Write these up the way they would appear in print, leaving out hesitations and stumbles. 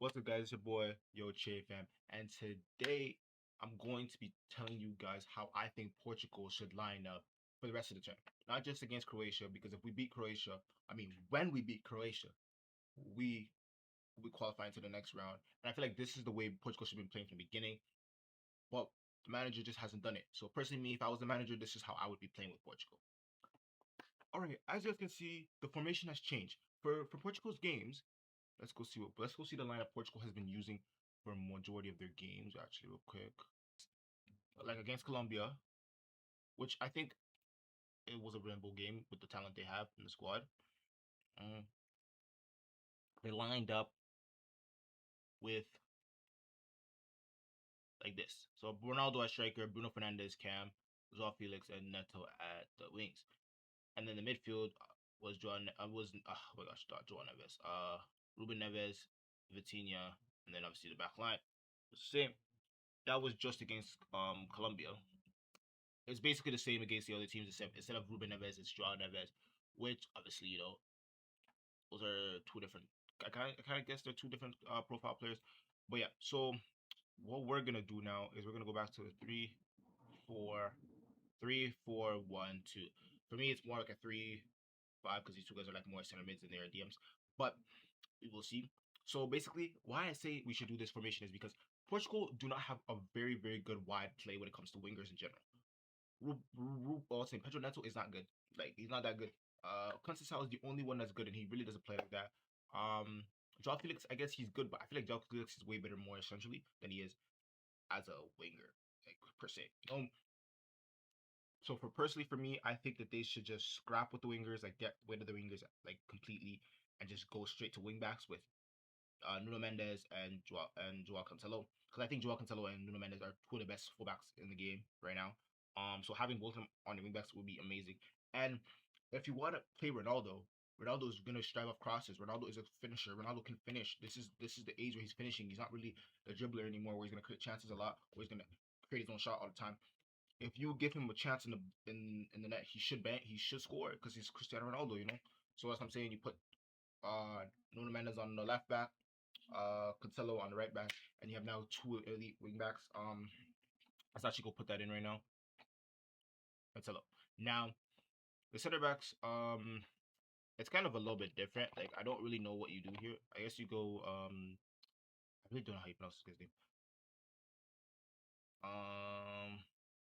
What's up, guys? It's your boy, Yo Che fam, and today I'm going to be telling you guys how I think Portugal should line up for the rest of the tournament. Not just against Croatia, because if we beat Croatia, when we beat Croatia, we we qualify into the next round. And I feel like this is the way Portugal should be playing from the beginning, but the manager just hasn't done it. So personally, me, if I was the manager, this is how I would be playing with Portugal. All right, as you guys can see, the formation has changed for Portugal's games. Let's go see the lineup Portugal has been using for a majority of their games. Actually, real quick, like against Colombia, which I think it was a rainbow game with the talent they have in the squad. Um, they lined up with like this. So Ronaldo as striker, Bruno Fernandes, Cam, Joao Felix, and Neto at the wings. And then the midfield was oh my gosh, not Joao Neves, Ruben Neves, Vitinha, and then obviously the back line was the same. That was just against Colombia. It's basically the same against the other teams, except instead of Ruben Neves, it's Joao Neves, which obviously those are two different. I kind of guess they're two different profile players, but yeah. So what we're gonna do now is we're gonna go back to the 4 3-4-1-2. For me, it's more like a 3-5 because these two guys are like more center mids than they are DMs, but we will see. So basically, why I say we should do this formation is because Portugal do not have a very good wide play when it comes to wingers in general. Pedro Neto is not good. Like he's not that good. Conceição is the only one that's good, and he really doesn't play like that. Joao Felix, I guess he's good, but I feel like Joao Felix is way better, more essentially, than he is as a winger, like per se. So for me, I think that they should just scrap with the wingers, like get rid of the wingers like completely, and just go straight to wingbacks with Nuno Mendes and Joao Cancelo, because I think Joao Cancelo and Nuno Mendes are two of the best fullbacks in the game right now. So having both of them on the wingbacks would be amazing. And if you want to play Ronaldo, Ronaldo is gonna strive off crosses. Ronaldo is a finisher. Ronaldo can finish. This is the age where he's finishing. He's not really a dribbler anymore, where he's gonna create chances a lot, where he's gonna create his own shot all the time. If you give him a chance in the net, he should bang. He should score because he's Cristiano Ronaldo. So that's what I'm saying. You put Nuno Mendes on the left back, Cancelo on the right back, and you have now two elite wing backs. Let's actually go put that in right now. Cancelo. Now the center backs, it's kind of a little bit different. Like I don't really know what you do here. I guess you go. I really don't know how you pronounce this guy's name.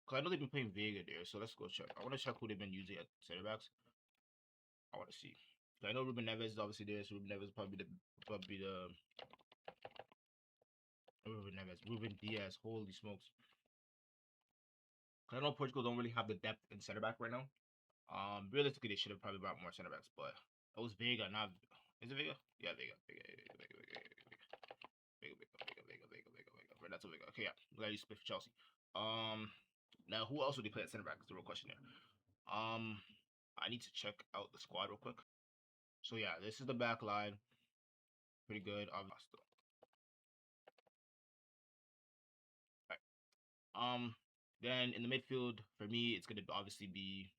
Cause I know they've been playing Vega there, so let's go check. I want to check who they've been using at center backs. I want to see. I know Ruben Neves is obviously there, so Ruben Neves probably the Ruben Neves, Ruben Diaz. Holy smokes! I know Portugal don't really have the depth in center back right now. Realistically, they should have probably brought more center backs, but it was Vega, not is it Vega? Yeah, Vega. Right, that's a Vega. Okay, yeah, we got to split for Chelsea. Now who else would they play at center back? Is the real question here. I need to check out the squad real quick. So yeah, this is the back line. Pretty good. Right. Then in the midfield, for me, it's gonna obviously be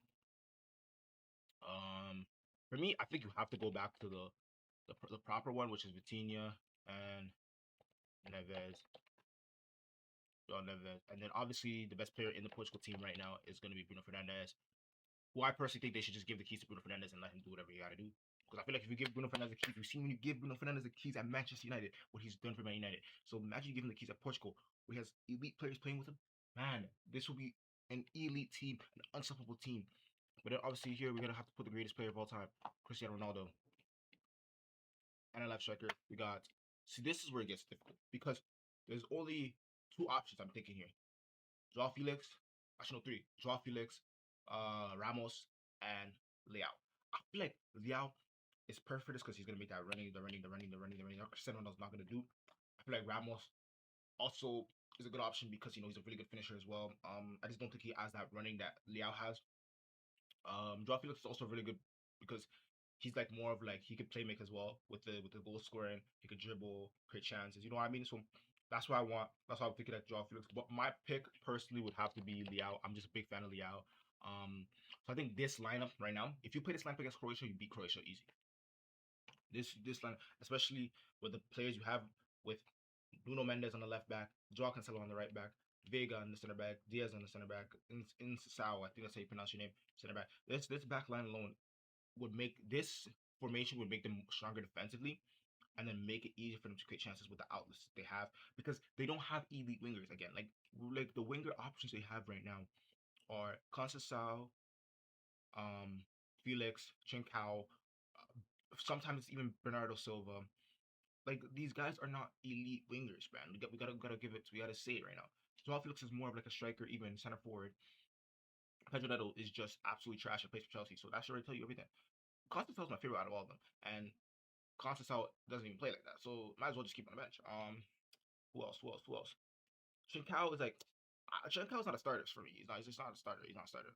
for me, I think you have to go back to the proper one, which is Vitinha and Neves, João Neves, and then obviously the best player in the Portugal team right now is going to be Bruno Fernandes, who I personally think they should just give the keys to Bruno Fernandes and let him do whatever he got to do. Because I feel like if you give Bruno Fernandes the keys, we've seen when you give Bruno Fernandes the keys at Manchester United, what he's done for Man United. So imagine you give him the keys at Portugal, where he has elite players playing with him. Man, this will be an elite team, an unstoppable team. But then obviously here we're gonna have to put the greatest player of all time, Cristiano Ronaldo, and a left striker. We got. See, this is where it gets difficult because there's only two options I'm thinking here: Joao Felix, actually no, three: Joao Felix, Ramos, and Leao. I feel like Leao is perfect for this because he's gonna make that running. Cristiano Ronaldo's not gonna do. I feel like Ramos also is a good option because he's a really good finisher as well. I just don't think he has that running that Leao has. Joao Felix is also really good because he's like more of like he could play make as well with the goal scoring. He could dribble, create chances. You know what I mean? So that's what I want. That's why I'm thinking that Joao Felix. But my pick personally would have to be Leao. I'm just a big fan of Leao. So I think this lineup right now, if you play this lineup against Croatia, you beat Croatia easy. This line, especially with the players you have with Bruno Mendes on the left back, Joao Cancelo on the right back, Vega on the center back, Diaz on the center back, in Sao, I think that's how you pronounce your name, center back. This back line alone would make this formation would make them stronger defensively, and then make it easier for them to create chances with the outlets they have, because they don't have elite wingers again. Like the winger options they have right now are Conceição, um, Felix, Trincao, sometimes even Bernardo Silva. Like these guys are not elite wingers, man. We gotta give it. We gotta say it right now. Joao Felix is more of like a striker, even center forward. Pedro Neto is just absolutely trash and plays for Chelsea, so that should already tell you everything. Conceição is my favorite out of all of them, and Conceição doesn't even play like that, so might as well just keep on the bench. Who else? Who else? Who else? Trincao is like, Trincao is not a starter for me. He's not. He's just not a starter. He's not a starter.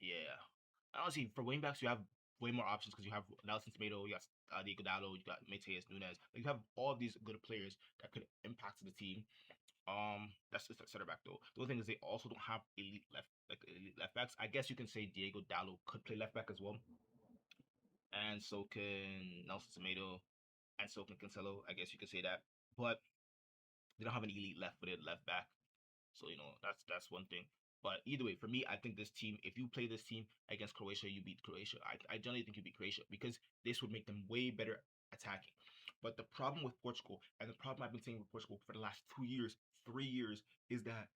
Yeah. Honestly, for wing backs, you have way more options because you have Nelson Tomato, you got Diego Dallo, you got Mateus Nunes. Like, you have all these good players that could impact the team. That's just a center back though. The other thing is they also don't have elite left backs. I guess you can say Diego Dallo could play left back as well, and so can Nelson Tomato, and so can Cancelo. I guess you could say that, but they don't have an elite left-footed left back. So that's one thing. But either way, for me, I think this team, if you play this team against Croatia, you beat Croatia. I generally think you beat Croatia because this would make them way better attacking. But the problem with Portugal, and the problem I've been saying with Portugal for the last 2 years, 3 years, is that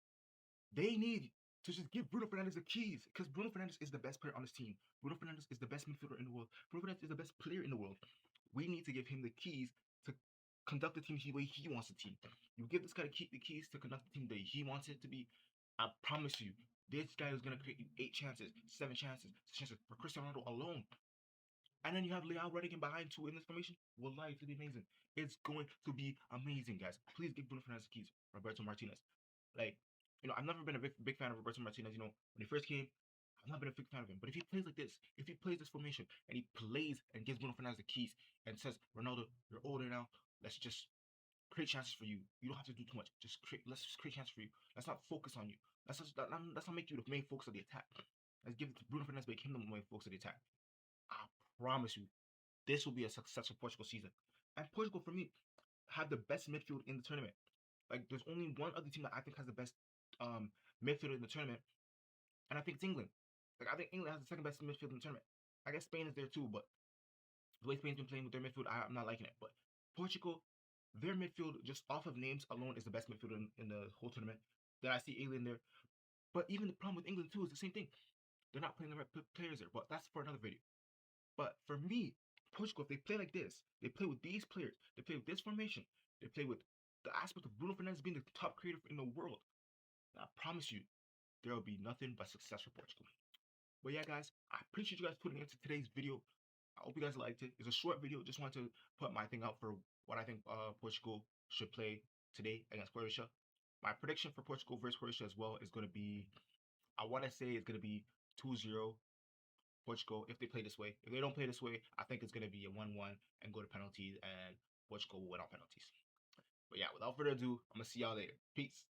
they need to just give Bruno Fernandes the keys, because Bruno Fernandes is the best player on this team. Bruno Fernandes is the best midfielder in the world. Bruno Fernandes is the best player in the world. We need to give him the keys to conduct the team the way he wants the team. You give this guy the keys to conduct the team the way he wants it to be. I promise you, this guy is gonna create you 8 chances, 7 chances, 6 chances for Cristiano Ronaldo alone. And then you have Leao running in behind two in this formation. Wallahi, it's gonna be amazing. It's going to be amazing, guys. Please give Bruno Fernandes the keys. Roberto Martinez. Like, I've never been a big fan of Roberto Martinez. When he first came, I've not been a big fan of him. But if he plays like this, if he plays this formation, and he plays and gives Bruno Fernandes the keys and says, Ronaldo, you're older now. Let's just create chances for you. You don't have to do too much. Let's just create chances for you. Let's not focus on you. Let's not make you the main focus of the attack. Let's give it to Bruno Fernandes, make him the main focus of the attack. I promise you, this will be a successful Portugal season. And Portugal, for me, have the best midfield in the tournament. Like, there's only one other team that I think has the best midfield in the tournament, and I think it's England. Like, I think England has the second best midfield in the tournament. I guess Spain is there too, but the way Spain's been playing with their midfield, I'm not liking it. But Portugal, their midfield, just off of names alone, is the best midfield in the whole tournament. Then I see England there. But even the problem with England too is the same thing. They're not playing the right players there. But that's for another video. But for me, Portugal, if they play like this, they play with these players, they play with this formation, they play with the aspect of Bruno Fernandes being the top creator in the world, I promise you, there will be nothing but success for Portugal. But yeah, guys, I appreciate you guys putting into today's video. I hope you guys liked it. It's a short video. Just wanted to put my thing out for what I think Portugal should play today against Croatia. My prediction for Portugal versus Croatia as well is going to be, I want to say it's going to be 2-0 Portugal if they play this way. If they don't play this way, I think it's going to be a 1-1 and go to penalties, and Portugal will win on penalties. But yeah, without further ado, I'm going to see y'all later. Peace.